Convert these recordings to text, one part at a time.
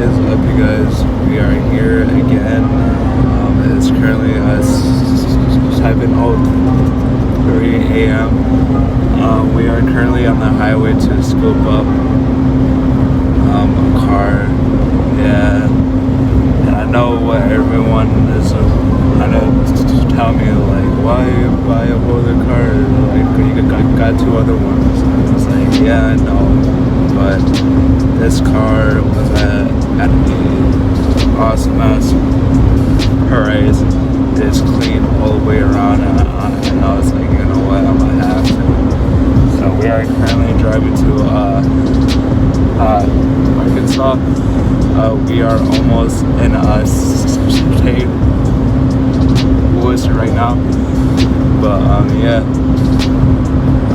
is up, you guys? We are here again. It's currently 7:03 a.m. We are currently on the highway to scoop up a car. Yeah, and I know what everyone is kind of telling me, like, why buy a whole other car? Like, you got two other ones. And it's like, yeah, I know, but this car was at an awesome ass price. It's clean all the way around, and I was like, you know what, I'm gonna have to. So we are currently driving to Arkansas. We are almost in St. Louis right now, but yeah,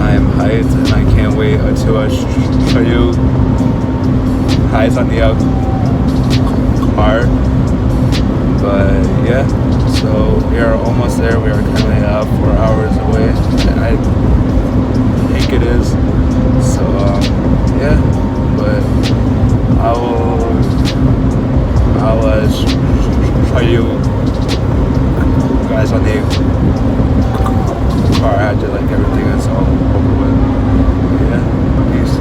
I am hyped and I can't wait until I show you highs on the car. But yeah, so we are almost there. We are currently 4 hours away, I think it is. So yeah, but I'll show you guys on the car after like everything is all over with. Yeah, peace.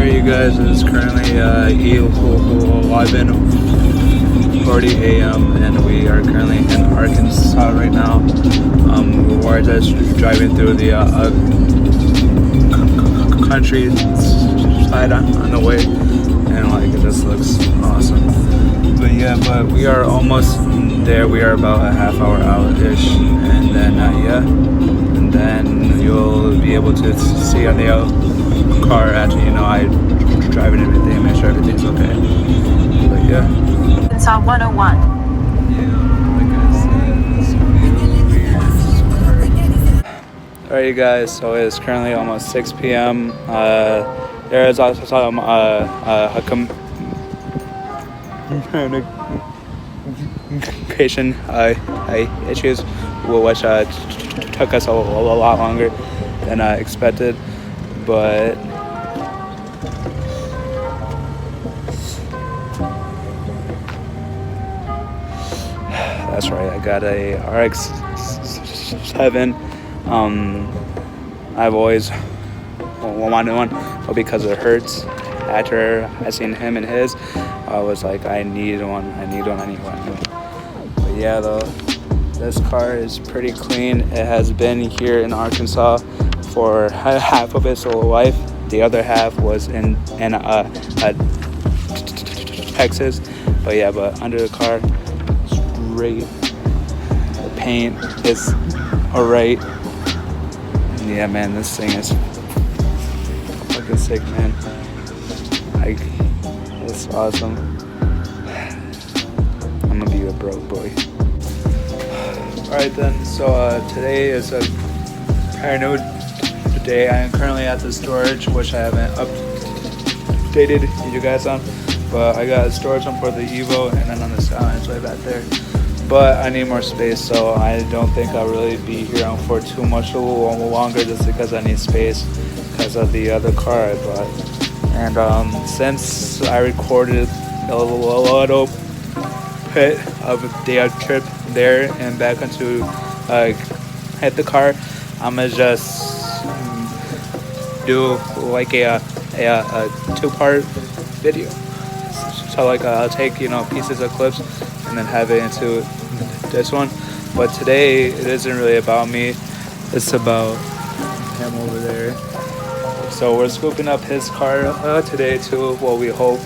You guys, it's currently 11:40 a.m. and we are currently in Arkansas right now. We're just driving through the countryside on the way, and like it just looks awesome. But yeah, but we are almost there. We are about a half hour out-ish, and then yeah, and then you'll be able to see on the car after, you know, I drive and everything, make sure everything's okay. But yeah. Arkansas 101. Yeah, like I said, this view is perfect. Alright, you guys, so it's currently almost 6 p.m. There is also some communication issues, which took us a lot longer than I expected. But that's right, I got a RX-7. I've always wanted one, but because it hurts, after I seen him and his, I was like, I need one. But yeah, though, this car is pretty clean. It has been here in Arkansas for half of its life. The other half was in Texas. But yeah, but under the car, it's great. The paint is alright. Yeah, man, this thing is fucking sick, man. Like, it's awesome. I'm gonna be a broke boy. Alright then, so today is a brand new day. I am currently at the storage, which I haven't updated you guys on, but I got a storage on for the Evo, and then on the silence way back there. But I need more space, so I don't think I'll really be here on for too much longer, just because I need space because of the other car I bought. And since I recorded a little bit of a day trip there and back into hit the car, I'm gonna just do like a a two-part video. So like I'll take pieces of clips and then have it into this one. But today it isn't really about me. It's about him over there. So we're scooping up his car today too. Well, we hope.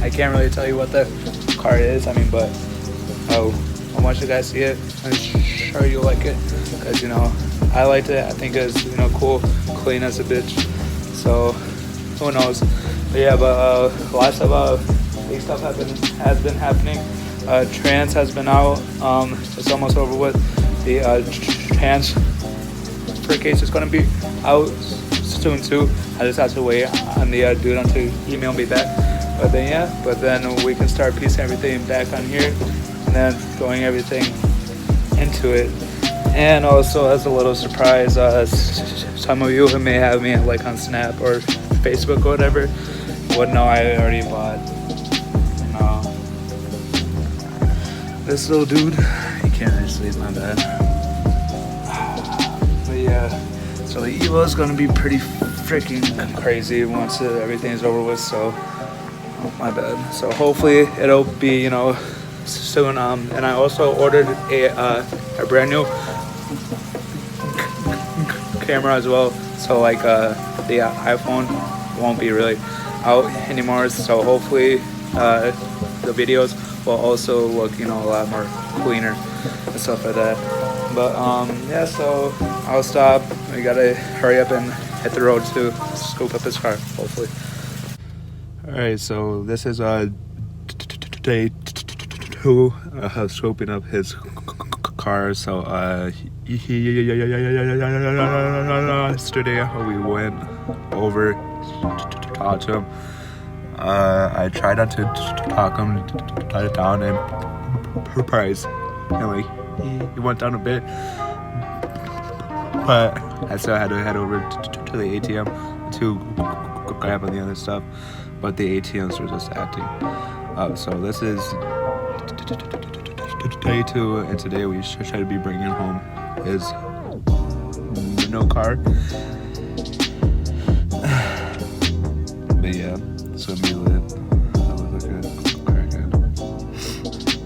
I can't really tell you what the car is. I mean, but once you guys see it, I'm sure you'll like it. Cause I liked it. I think it's cool, clean as a bitch. So who knows? But yeah, lots of big stuff has been happening. Trans has been out. It's almost over with. The transfer case is gonna be out soon too. I just have to wait on the dude until he email me back. But then we can start piecing everything back on here and then throwing everything into it. And also, as a little surprise, some of you who may have me like on Snap or Facebook or whatever would know I already bought this little dude. He can't really sleep, my bad. But yeah, so the Evo is gonna be pretty freaking crazy once everything's over with. So my bad. So hopefully it'll be soon. And I also ordered a brand new camera as well. So like the iPhone won't be really out anymore. So hopefully the videos will also look a lot more cleaner and stuff like that. But yeah, so I'll stop. We gotta hurry up and hit the road to scoop up his car, hopefully. Alright, so this is day 2 of scoping up his car. So yesterday we went over to talk to him. I tried not to talk him down in price. He went down a bit, but I still had to head over to the ATM to grab on the other stuff. But the ATMs were just acting up. So this is day 2, and today we should try to be bringing home his no car. But yeah, it's gonna be lit. I look like a crackhead.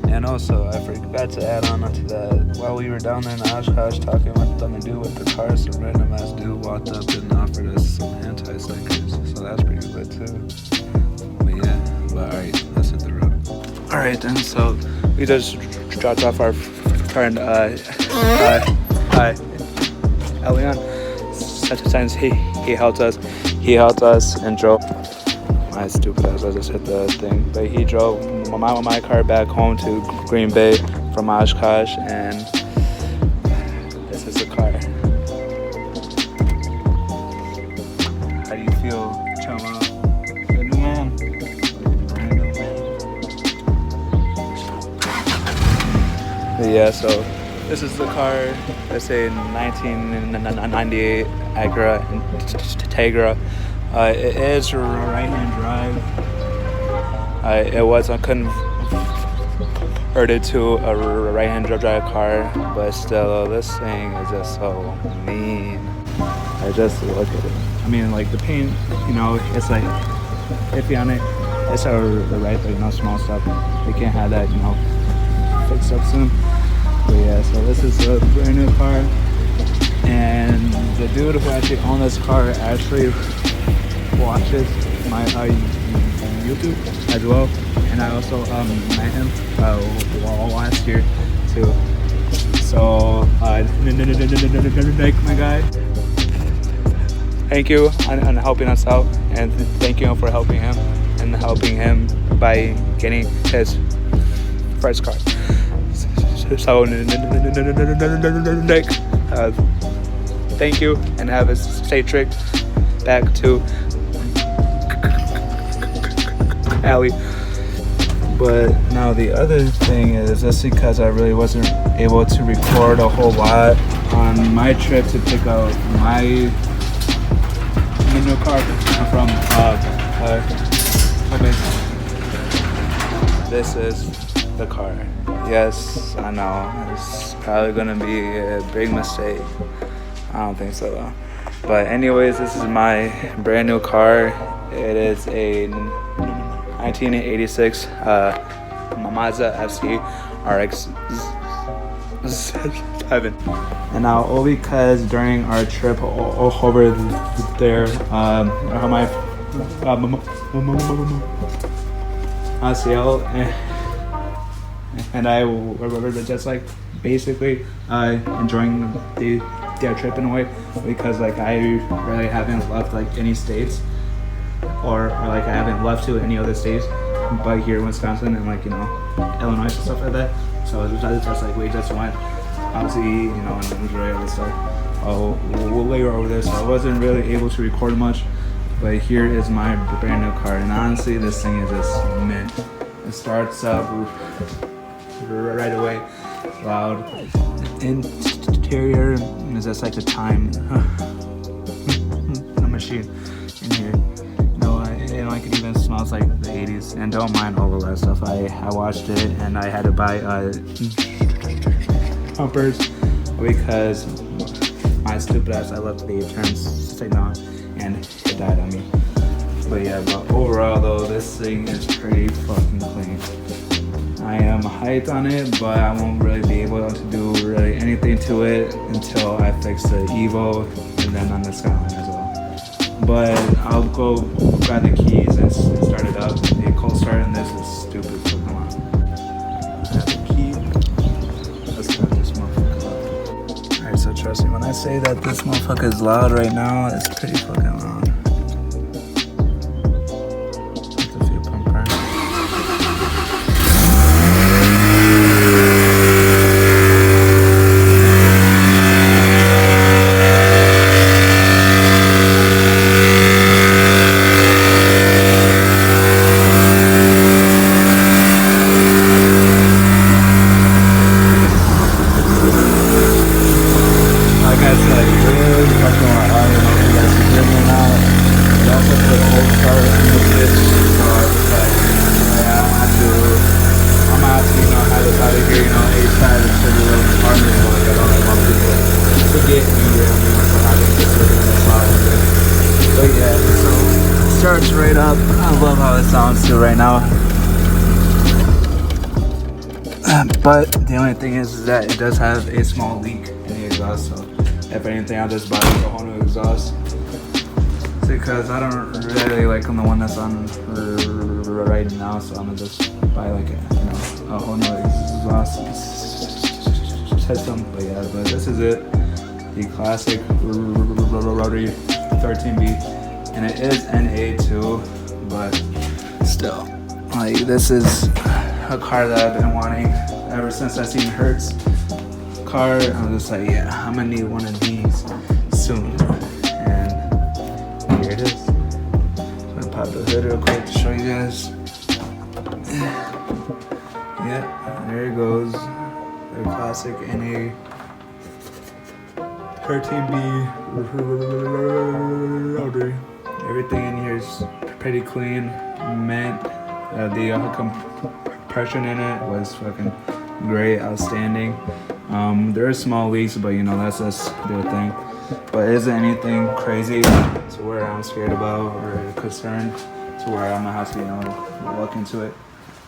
And also, I forgot to add on to that. While we were down there in Oshkosh talking what them to do with the car, some random ass dude walked up and offered us some anti-stickers. So that's pretty lit too. Alright, let's hit the road. Alright then, so we just dropped off our friend Elian. Since he helped us and drove. My stupid ass, I just hit the thing. But he drove my car back home to Green Bay from Oshkosh, and this is the car. How do you feel, Choma? Good new man. Yeah, so this is the car. It's a 1998 Acura Integra. It is right-hand drive. It wasn't converted to a right-hand drive car, but still, this thing is just so mean. I just look at it. I mean, like the paint, it's like iffy on it. It's right, but small stuff. They can't have that, fixed up soon. But yeah, so this is a brand new car, and the dude who actually owned this car actually watches my YouTube as well, and I also met him last year too. So Nick, my guy, thank you on helping us out, and thank you for helping him and helping him by getting his first car. So Nick, thank you, and have a safe trip back to Alley. But now the other thing is, just because I really wasn't able to record a whole lot on my trip to pick up my new car from this is the car. Yes, I know, it's probably gonna be a big mistake. I don't think so though. But anyways, this is my brand new car. It is a 1986 Mazda FC RX 7. And now all because during our trip over there, my ACL and I were just like basically enjoying the trip in a way, because like I really haven't left like any states, or like I haven't left to any other states but here in Wisconsin and like, you know, Illinois and stuff like that. So it was just like we just went out to eat, you know, and enjoy all this stuff later over there, so I wasn't really able to record much. But here is my brand new car, and honestly this thing is just mint. It starts up right away, loud. Interior is just like the time machine in here. You know, it even smells like the 80s, and don't mind all of that stuff. I watched it and I had to buy bumpers because my stupid ass, I left the turns signal on and it died on me. But yeah, but overall though, this thing is pretty fucking clean. I am hyped on it, but I won't really be able to do really anything to it until I fix the Evo and then on the Skyline as well. But I'll go grab the keys and start it up. The cold start in this is stupid, so come on. I have the key. Let's start this motherfucker up. Alright, so trust me, when I say that this motherfucker is loud right now, it's pretty fucking loud. Starts right up. I love how it sounds too right now. But the only thing is that it does have a small leak in the exhaust, so if anything I'll just buy a whole new exhaust, because I don't really like the one that's on right now, so I'm gonna just buy like a whole new exhaust system. But yeah, but this is it, the classic rotary 13B. And it is NA too, but still, like this is a car that I've been wanting ever since I seen Hertz car. I'm just like, yeah, I'm gonna need one of these soon. And here it is. I'm gonna pop the hood real quick to show you guys. Yeah, there it goes. The classic NA 13B rotary. Everything in here is pretty clean, mint. The compression in it was fucking great, outstanding. There are small leaks, but you know, that's just their thing. But it isn't anything crazy to where I'm scared about or concerned to where I'm gonna have to, you know, look into it.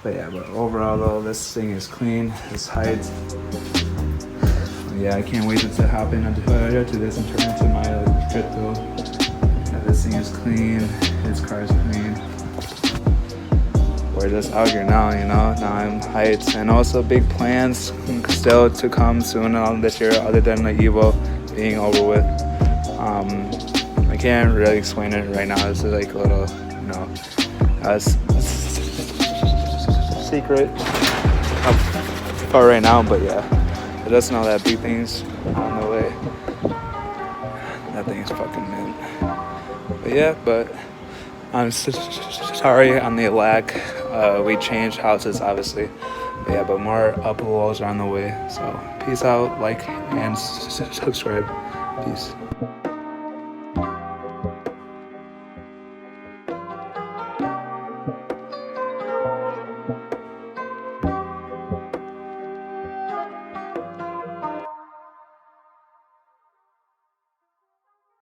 But yeah, but overall though, this thing is clean, it's hyped. Yeah, I can't wait to hop into this and turn into my crypto. This thing is clean, his car is clean. We're just out here now, you know, now I'm hyped. And also big plans still to come soon this year other than the Evo being over with. I can't really explain it right now. This is like a little, you know, secret for right now, but yeah. I just know that big things on the way. That thing's fucking mint. But yeah, but I'm sorry on the lag. We changed houses, obviously. But yeah, but more uploads are on the way. So peace out, like, and subscribe. Peace.